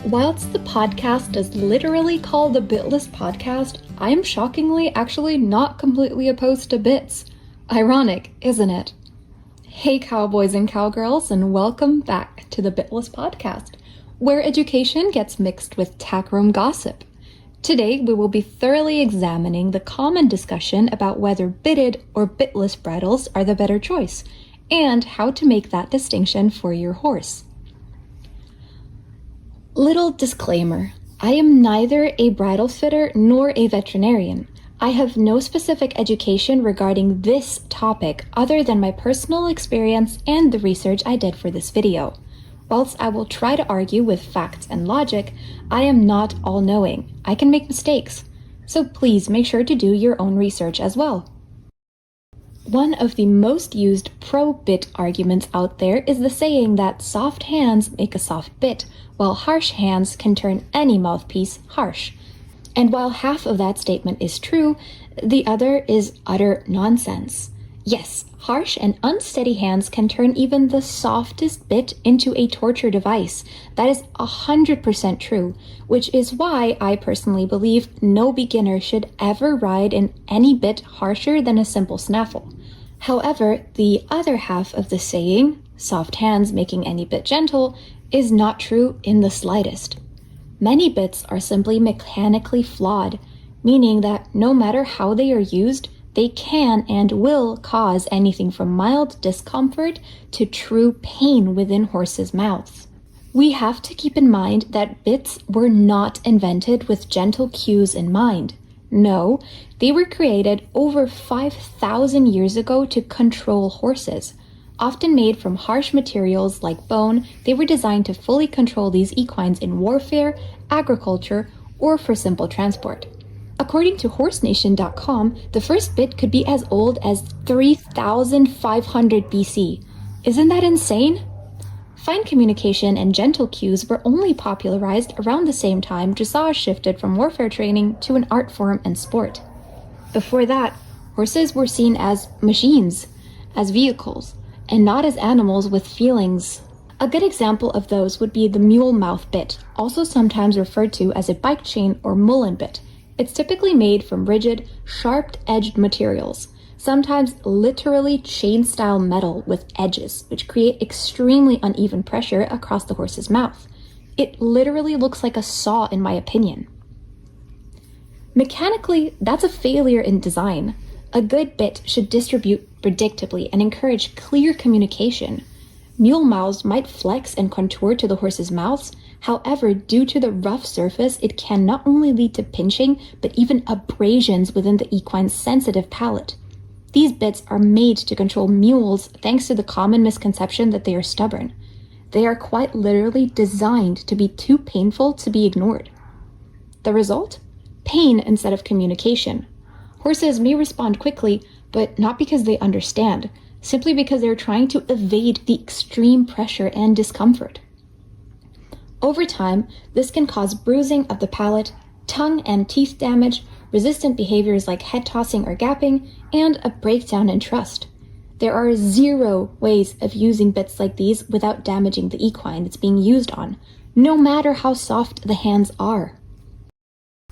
Whilst the podcast is literally called the Bitless podcast, I am shockingly actually not completely opposed to bits. Ironic, isn't it? Hey cowboys and cowgirls, and welcome back to the Bitless podcast, where education gets mixed with tackroom gossip. Today we will be thoroughly examining the common discussion about whether bitted or bitless bridles are the better choice, and how to make that distinction for your horse. Little disclaimer, I am neither a bridle fitter nor a veterinarian. I have no specific education regarding this topic other than my personal experience and the research I did for this video. Whilst I will try to argue with facts and logic, I am not all-knowing. I can make mistakes. So please make sure to do your own research as well. One of the most used pro-bit arguments out there is the saying that soft hands make a soft bit, while harsh hands can turn any mouthpiece harsh. And while half of that statement is true, the other is utter nonsense. Yes, harsh and unsteady hands can turn even the softest bit into a torture device. That is 100% true, which is why I personally believe no beginner should ever ride in any bit harsher than a simple snaffle. However, the other half of the saying, soft hands making any bit gentle, is not true in the slightest. Many bits are simply mechanically flawed, meaning that no matter how they are used, they can and will cause anything from mild discomfort to true pain within horses' mouths. We have to keep in mind that bits were not invented with gentle cues in mind. No, they were created over 5,000 years ago to control horses. Often made from harsh materials like bone, they were designed to fully control these equines in warfare, agriculture, or for simple transport. According to horsenation.com, the first bit could be as old as 3,500 BC. Isn't that insane? Fine communication and gentle cues were only popularized around the same time dressage shifted from warfare training to an art form and sport. Before that, horses were seen as machines, as vehicles, and not as animals with feelings. A good example of those would be the mule mouth bit, also sometimes referred to as a bike chain or mullen bit. It's typically made from rigid, sharp-edged materials, sometimes literally chain-style metal with edges, which create extremely uneven pressure across the horse's mouth. It literally looks like a saw, in my opinion. Mechanically, that's a failure in design. A good bit should distribute predictably and encourage clear communication. Mule mouths might flex and contour to the horse's mouths. However, due to the rough surface, it can not only lead to pinching, but even abrasions within the equine's sensitive palate. These bits are made to control mules thanks to the common misconception that they are stubborn. They are quite literally designed to be too painful to be ignored. The result? Pain instead of communication. Horses may respond quickly, but not because they understand, simply because they're trying to evade the extreme pressure and discomfort. Over time, this can cause bruising of the palate, tongue and teeth damage, resistant behaviors like head tossing or gapping, and a breakdown in trust. There are 0 ways of using bits like these without damaging the equine it's being used on, no matter how soft the hands are.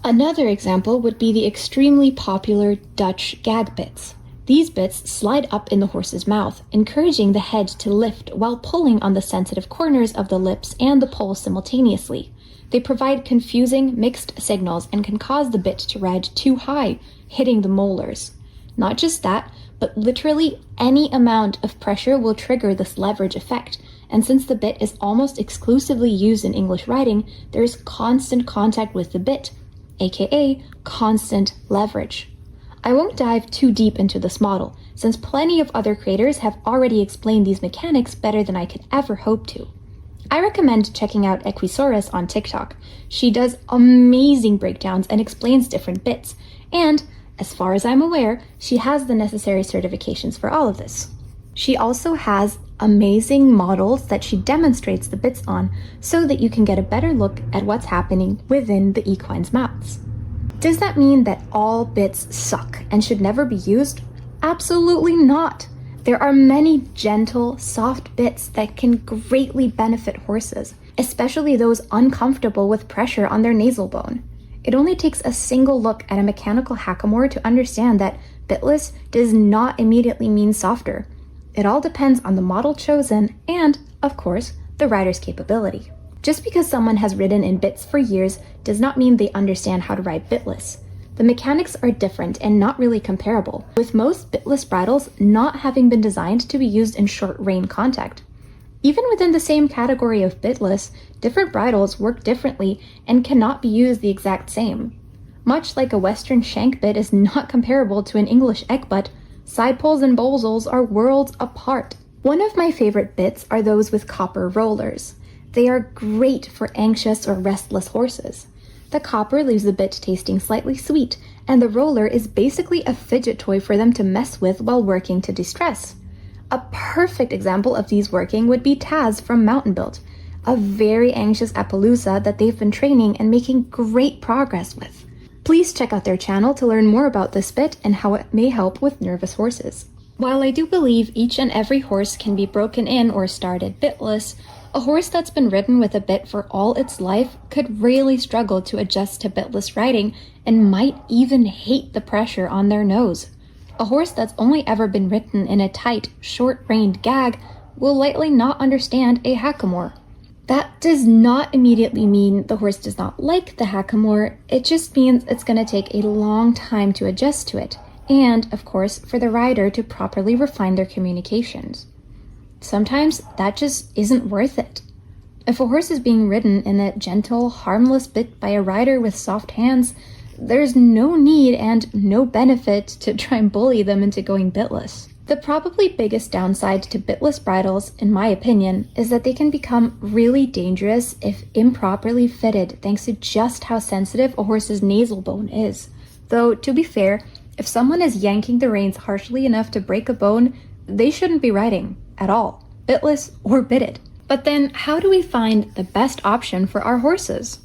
Another example would be the extremely popular Dutch gag bits. These bits slide up in the horse's mouth, encouraging the head to lift while pulling on the sensitive corners of the lips and the poll simultaneously. They provide confusing, mixed signals and can cause the bit to ride too high, hitting the molars. Not just that, but literally any amount of pressure will trigger this leverage effect, and since the bit is almost exclusively used in English riding, there is constant contact with the bit, aka constant leverage. I won't dive too deep into this model, since plenty of other creators have already explained these mechanics better than I could ever hope to. I recommend checking out Equisaurus on TikTok. She does amazing breakdowns and explains different bits, and, as far as I'm aware, she has the necessary certifications for all of this. She also has amazing models that she demonstrates the bits on so that you can get a better look at what's happening within the equine's mouths. Does that mean that all bits suck and should never be used? Absolutely not! There are many gentle, soft bits that can greatly benefit horses, especially those uncomfortable with pressure on their nasal bone. It only takes a single look at a mechanical hackamore to understand that bitless does not immediately mean softer. It all depends on the model chosen and, of course, the rider's capability. Just because someone has ridden in bits for years does not mean they understand how to ride bitless. The mechanics are different and not really comparable, with most bitless bridles not having been designed to be used in short rein contact. Even within the same category of bitless, different bridles work differently and cannot be used the exact same. Much like a Western shank bit is not comparable to an English eckbutt, side pulls and bowsles are worlds apart. One of my favorite bits are those with copper rollers. They are great for anxious or restless horses. The copper leaves the bit tasting slightly sweet, and the roller is basically a fidget toy for them to mess with while working to de-stress. A perfect example of these working would be Taz from Mountain Built, a very anxious Appaloosa that they've been training and making great progress with. Please check out their channel to learn more about this bit and how it may help with nervous horses. While I do believe each and every horse can be broken in or started bitless, a horse that's been ridden with a bit for all its life could really struggle to adjust to bitless riding and might even hate the pressure on their nose. A horse that's only ever been ridden in a tight, short-reined gag will likely not understand a hackamore. That does not immediately mean the horse does not like the hackamore, it just means it's going to take a long time to adjust to it, and, of course, for the rider to properly refine their communications. Sometimes that just isn't worth it. If a horse is being ridden in a gentle, harmless bit by a rider with soft hands, there's no need and no benefit to try and bully them into going bitless. The probably biggest downside to bitless bridles, in my opinion, is that they can become really dangerous if improperly fitted thanks to just how sensitive a horse's nasal bone is. Though, to be fair, if someone is yanking the reins harshly enough to break a bone, they shouldn't be riding at all, bitless or bitted. But then, how do we find the best option for our horses?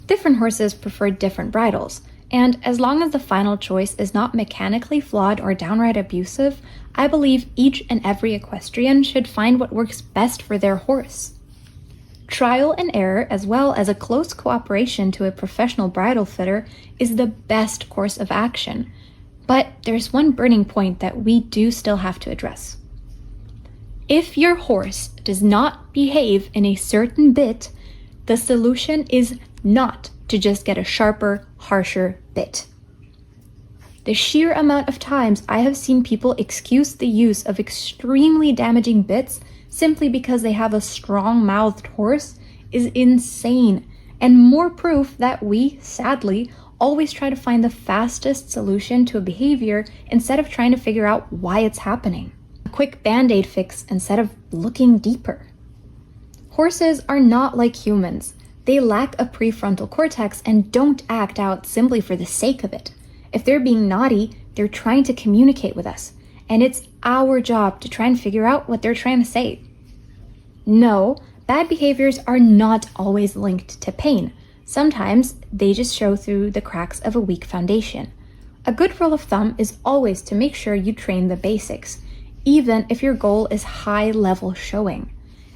Different horses prefer different bridles, and as long as the final choice is not mechanically flawed or downright abusive, I believe each and every equestrian should find what works best for their horse. Trial and error, as well as a close cooperation to a professional bridle fitter, is the best course of action. But there's one burning point that we do still have to address. If your horse does not behave in a certain bit, the solution is not to just get a sharper, harsher bit. The sheer amount of times I have seen people excuse the use of extremely damaging bits simply because they have a strong-mouthed horse is insane, and more proof that we, sadly, always try to find the fastest solution to a behavior instead of trying to figure out why it's happening. A quick band-aid fix instead of looking deeper. Horses are not like humans. They lack a prefrontal cortex and don't act out simply for the sake of it. If they're being naughty, they're trying to communicate with us, and it's our job to try and figure out what they're trying to say. No, bad behaviors are not always linked to pain. Sometimes they just show through the cracks of a weak foundation. A good rule of thumb is always to make sure you train the basics, even if your goal is high-level showing.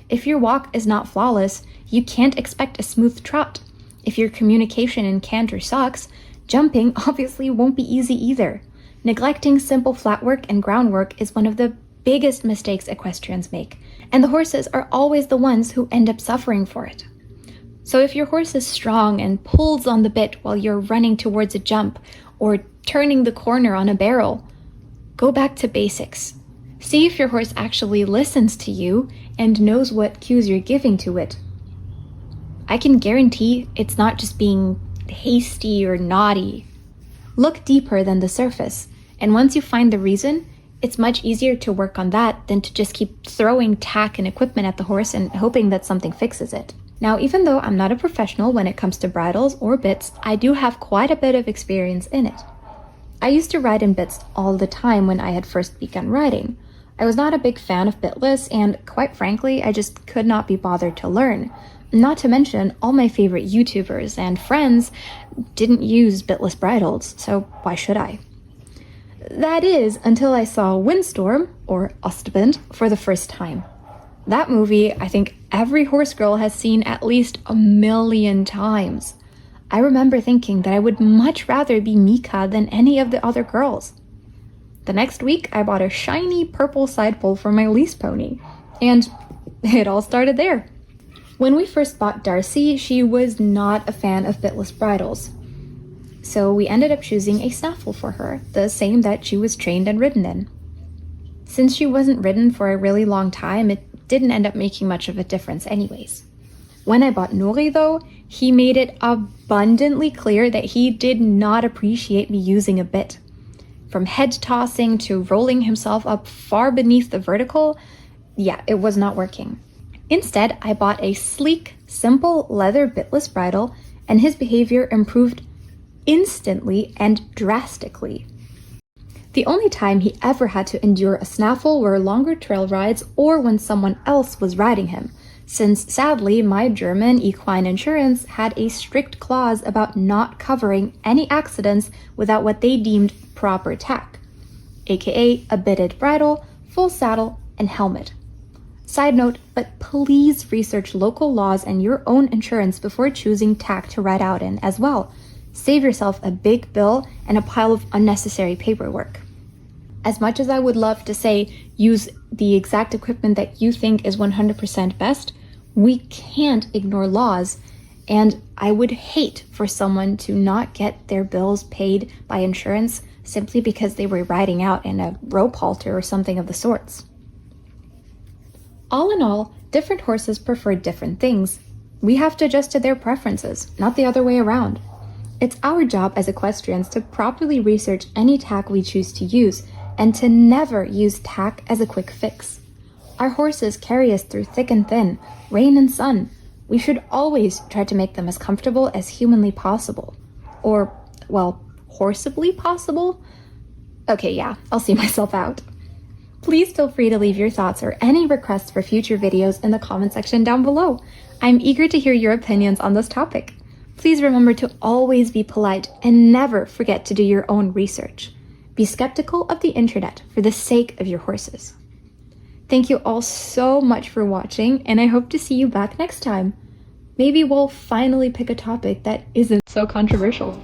If your walk is not flawless, you can't expect a smooth trot. If your communication and canter sucks, jumping obviously won't be easy either. Neglecting simple flat work and groundwork is one of the biggest mistakes equestrians make, and the horses are always the ones who end up suffering for it. So if your horse is strong and pulls on the bit while you're running towards a jump or turning the corner on a barrel, go back to basics. See if your horse actually listens to you and knows what cues you're giving to it. I can guarantee it's not just being hasty or naughty. Look deeper than the surface, and once you find the reason, it's much easier to work on that than to just keep throwing tack and equipment at the horse and hoping that something fixes it. Now, even though I'm not a professional when it comes to bridles or bits, I do have quite a bit of experience in it. I used to ride in bits all the time when I had first begun riding. I was not a big fan of bitless, and quite frankly, I just could not be bothered to learn. Not to mention, all my favorite YouTubers and friends didn't use bitless bridles, so why should I? That is, until I saw Windstorm, or Ostwind, for the first time. That movie, I think every horse girl has seen at least 1,000,000 times. I remember thinking that I would much rather be Mika than any of the other girls. The next week, I bought a shiny purple side pole for my lease pony, and it all started there. When we first bought Darcy, she was not a fan of bitless bridles. So we ended up choosing a snaffle for her, the same that she was trained and ridden in. Since she wasn't ridden for a really long time, it didn't end up making much of a difference anyways. When I bought Nori though, he made it abundantly clear that he did not appreciate me using a bit. From head tossing to rolling himself up far beneath the vertical, yeah, it was not working. Instead, I bought a sleek, simple leather bitless bridle, and his behavior improved instantly and drastically. The only time he ever had to endure a snaffle were longer trail rides or when someone else was riding him, since sadly my German equine insurance had a strict clause about not covering any accidents without what they deemed proper tack, aka a bitted bridle, full saddle, and helmet. Side note, but please research local laws and your own insurance before choosing tack to ride out in as well. Save yourself a big bill and a pile of unnecessary paperwork. As much as I would love to say use the exact equipment that you think is 100% best, we can't ignore laws, and I would hate for someone to not get their bills paid by insurance simply because they were riding out in a rope halter or something of the sorts. All in all, different horses prefer different things. We have to adjust to their preferences, not the other way around. It's our job as equestrians to properly research any tack we choose to use and to never use tack as a quick fix. Our horses carry us through thick and thin, rain and sun. We should always try to make them as comfortable as humanly possible. Or, well, horsably possible? Okay, yeah, I'll see myself out. Please feel free to leave your thoughts or any requests for future videos in the comment section down below. I'm eager to hear your opinions on this topic. Please remember to always be polite and never forget to do your own research. Be skeptical of the internet for the sake of your horses. Thank you all so much for watching, and I hope to see you back next time. Maybe we'll finally pick a topic that isn't so controversial.